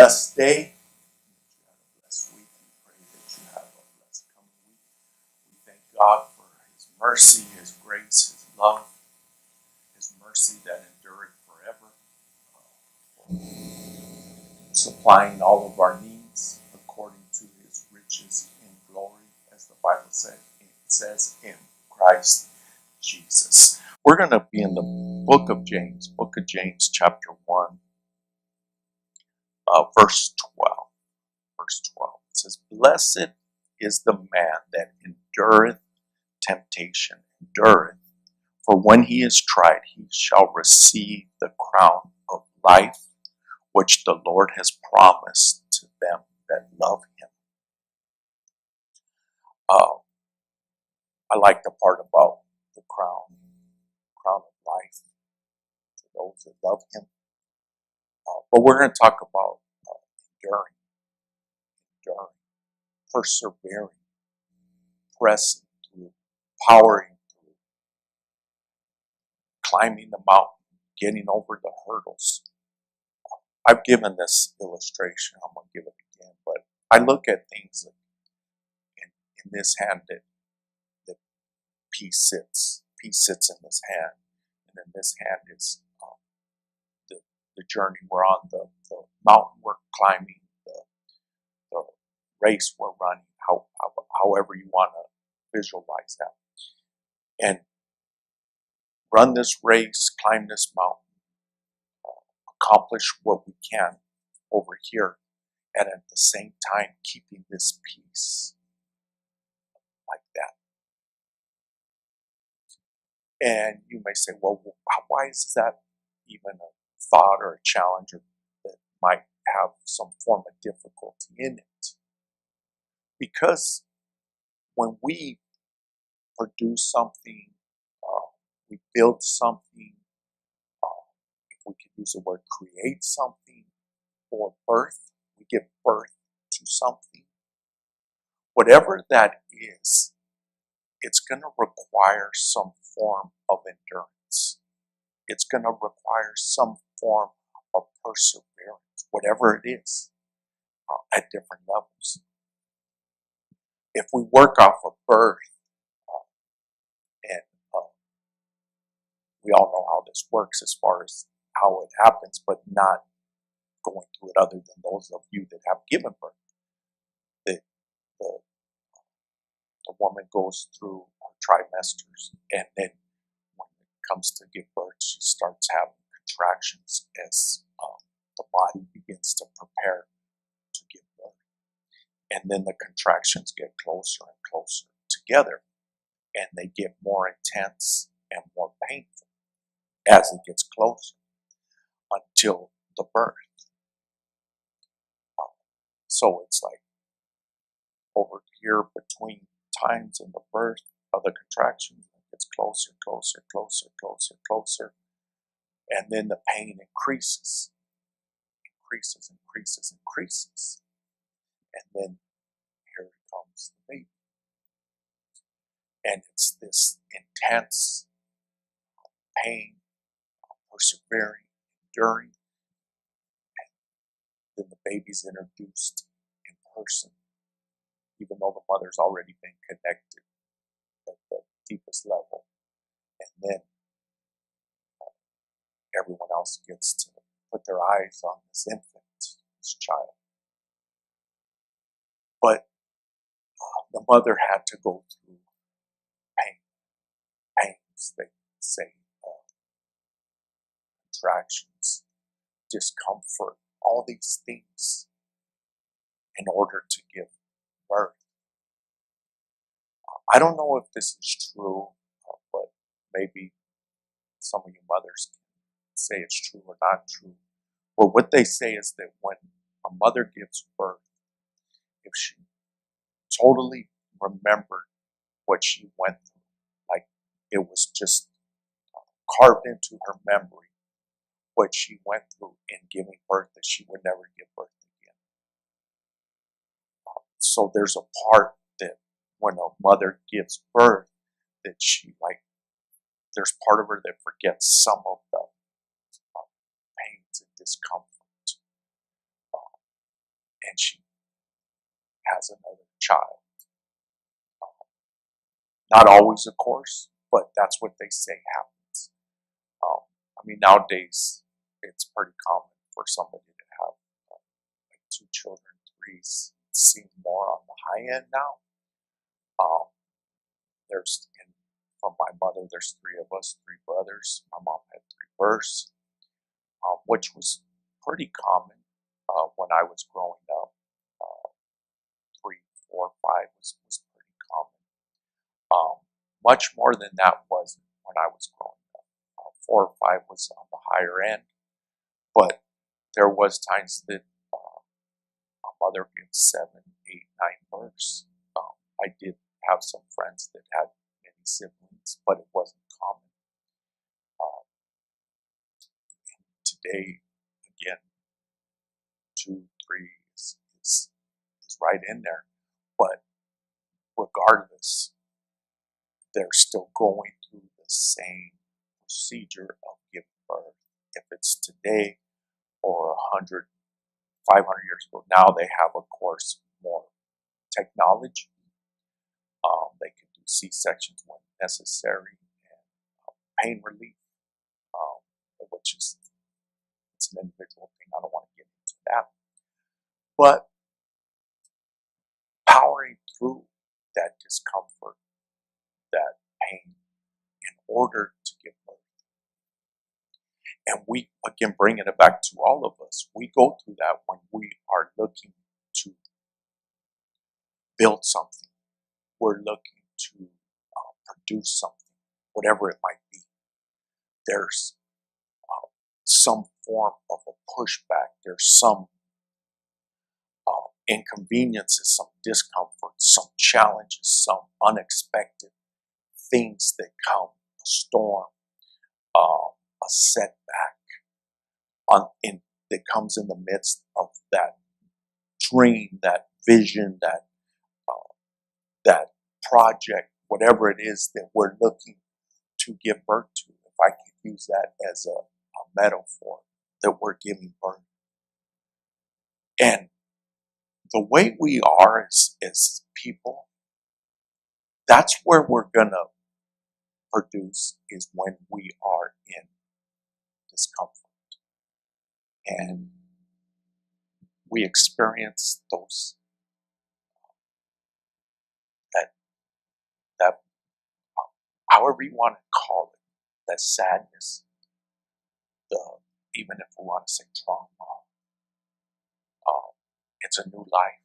blessed day. That you have a blessed week. We pray that you have a blessed coming week. We thank God for His mercy, His grace, His love, His mercy that endureth forever, for supplying all of our needs according to His riches in glory, as the Bible says in Christ Jesus. We're going to be in the book of James chapter 1, verse 12. Verse 12. It says, "Blessed is the man that endureth temptation, for when he is tried, he shall receive the crown of life, which the Lord has promised to them that love Him." I like the part about the crown of life to those that love Him. But we're going to talk about enduring, persevering, pressing through, powering through, climbing the mountain, getting over the hurdles. I've given this illustration. I'm going to give it again. But I look at things like in this hand that peace sits. Peace sits in this hand. And in this hand is the journey we're on, the mountain we're climbing, the race we're running, however you want to visualize that. And run this race, climb this mountain, accomplish what we can over here, and at the same time keeping this peace like that. And you may say, well, why is that even a thought or a challenge that might have some form of difficulty in it? Because when we produce something, we build something, if we could use the word create something, or birth, we give birth to something. Whatever that is, it's going to require some form of endurance. It's going to require some form of perseverance, whatever it is, at different levels. If we work off of birth, and we all know how this works as far as how it happens, but not going through it other than those of you that have given birth. The woman goes through trimesters, and then when it comes to give birth, she starts having contractions as the body begins to prepare to give birth. And then the contractions get closer and closer together, and they get more intense and more painful as it gets closer until the birth. So it's like over here between times in the birth of the contractions, it gets closer, and then the pain increases, and then here comes the baby. And it's this intense pain, persevering, enduring, and then the baby's introduced in person, even though the mother's already been connected at the deepest level. And then everyone else gets to put their eyes on this infant, this child. But the mother had to go through pains, they say, contractions, discomfort, all these things in order to give birth. I don't know if this is true, but maybe some of you mothers can say it's true or not true. But what they say is that when a mother gives birth, if she totally remembered what she went through, like it was just carved into her memory what she went through in giving birth, that she would never give birth again. So there's a part that when a mother gives birth, that there's part of her that forgets some of the pains and discomfort. and she has another child. Not always, of course, but that's what they say happens. I mean, nowadays, it's pretty common for somebody to have like 2 children, 3 seem more on the high end now. Um, from my mother, there's 3 of us, 3 brothers. My mom had 3 births, which was pretty common when I was growing up. 3, 4, 5 was pretty common. Much more than that was when I was growing up. 4 or 5 was on the higher end, but there was times that my mother gave 7, 8, 9 births. I did have some friends that had many siblings, but it wasn't common. Today, again, 2, 3 is right in there, but regardless, they're still going through the same procedure of giving birth. If it's today or 100, 500 years ago, now they have, of course, more technology. They can do C-sections when necessary, and pain relief, which is it's an individual thing. I don't want to get into that. But powering through that discomfort, that pain, in order to give birth. And we, again, bringing it back to all of us, we go through that when we are looking to build something. We're looking to produce something, whatever it might be. There's some form of a pushback. There's some inconveniences, some discomfort, some challenges, some unexpected things that come, a storm, a setback that comes in the midst of that dream, that vision, that project, whatever it is that we're looking to give birth to. If I could use that as a metaphor, that we're giving birth. And the way we are as people, that's where we're going to produce, is when we are in discomfort. And we experience those, that however you want to call it, that sadness, even if we want to say trauma, it's a new life.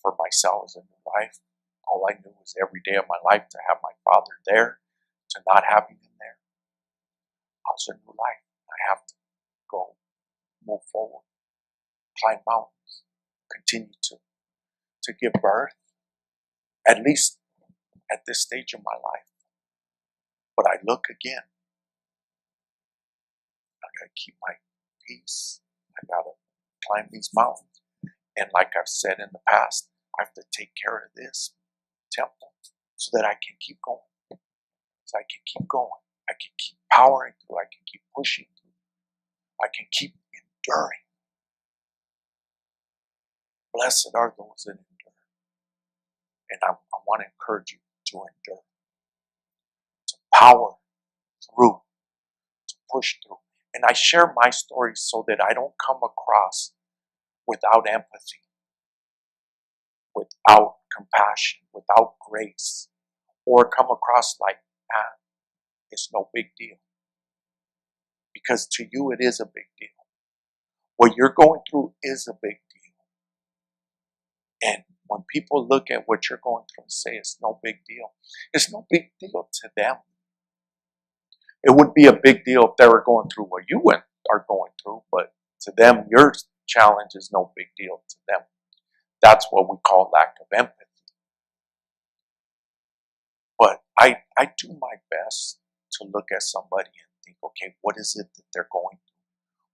For myself, it's a new life. All I knew was every day of my life to have my father there, to not having him there. It's a new life. I have to go, move forward, climb mountains, continue to give birth, at least at this stage of my life. But I look again. I gotta keep my peace. I gotta climb these mountains. And like I've said in the past, I have to take care of this temple so that I can keep going. So I can keep going. I can keep powering through. I can keep pushing through. I can keep enduring. Blessed are those that endure. And I want to encourage you to endure, to power through, to push through. And I share my story so that I don't come across without empathy, without compassion, without grace, or come across like, it's no big deal. Because to you, it is a big deal. What you're going through is a big deal. And when people look at what you're going through and say it's no big deal, it's no big deal to them. It would be a big deal if they were going through what you are going through, but to them, your challenge is no big deal to them. That's what we call lack of empathy. But I do my best to look at somebody and think, okay, what is it that they're going through?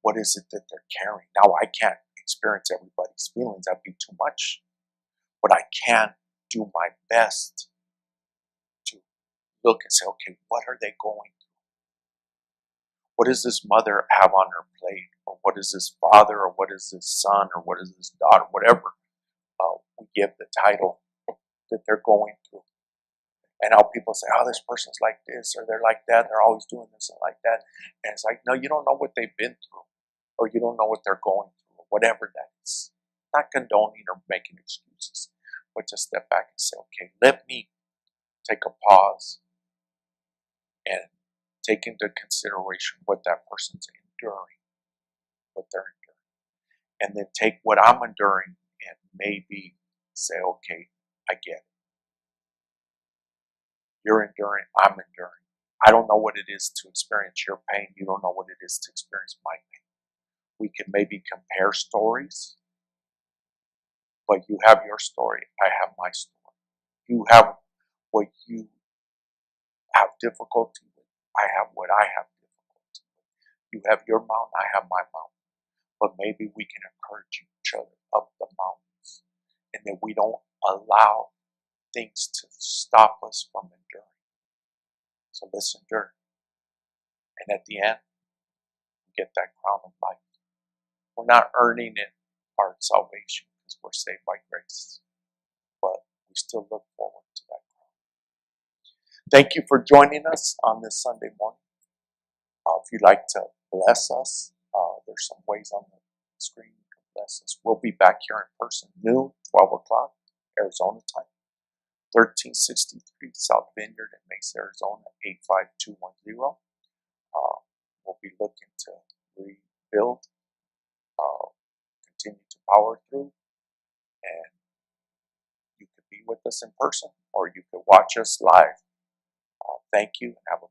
What is it that they're carrying? Now, I can't experience everybody's feelings. That'd be too much. But I can do my best to look and say, okay, what are they going through? What does this mother have on her plate? Or what is this father? Or what is this son? Or what is this daughter? Whatever we give the title that they're going through. And how people say, oh, this person's like this, or they're like that, and they're always doing this and like that. And it's like, no, you don't know what they've been through, or you don't know what they're going through, or whatever that is. Not condoning or making excuses, but just step back and say, okay, let me take a pause and take into consideration what that person's enduring, what they're enduring. And then take what I'm enduring and maybe say, okay, I get it. You're enduring, I'm enduring. I don't know what it is to experience your pain. You don't know what it is to experience my pain. We can maybe compare stories, but you have your story, I have my story. You have what you have difficulty with, I have what I have difficulty with. You have your mountain, I have my mountain. But maybe we can encourage each other up the mountains, and that we don't allow things to stop us from enduring. So let's endure. And at the end, we get that crown of life. We're not earning it, our salvation, because we're saved by grace. But we still look forward to that crown. Thank you for joining us on this Sunday morning. If you'd like to bless us, there's some ways on the screen you can bless us. We'll be back here in person noon, 12 o'clock, Arizona time. 1363 South Vineyard in Mesa, Arizona, 85210. We'll be looking to rebuild, continue to power through, and you could be with us in person or you could watch us live. Thank you and have a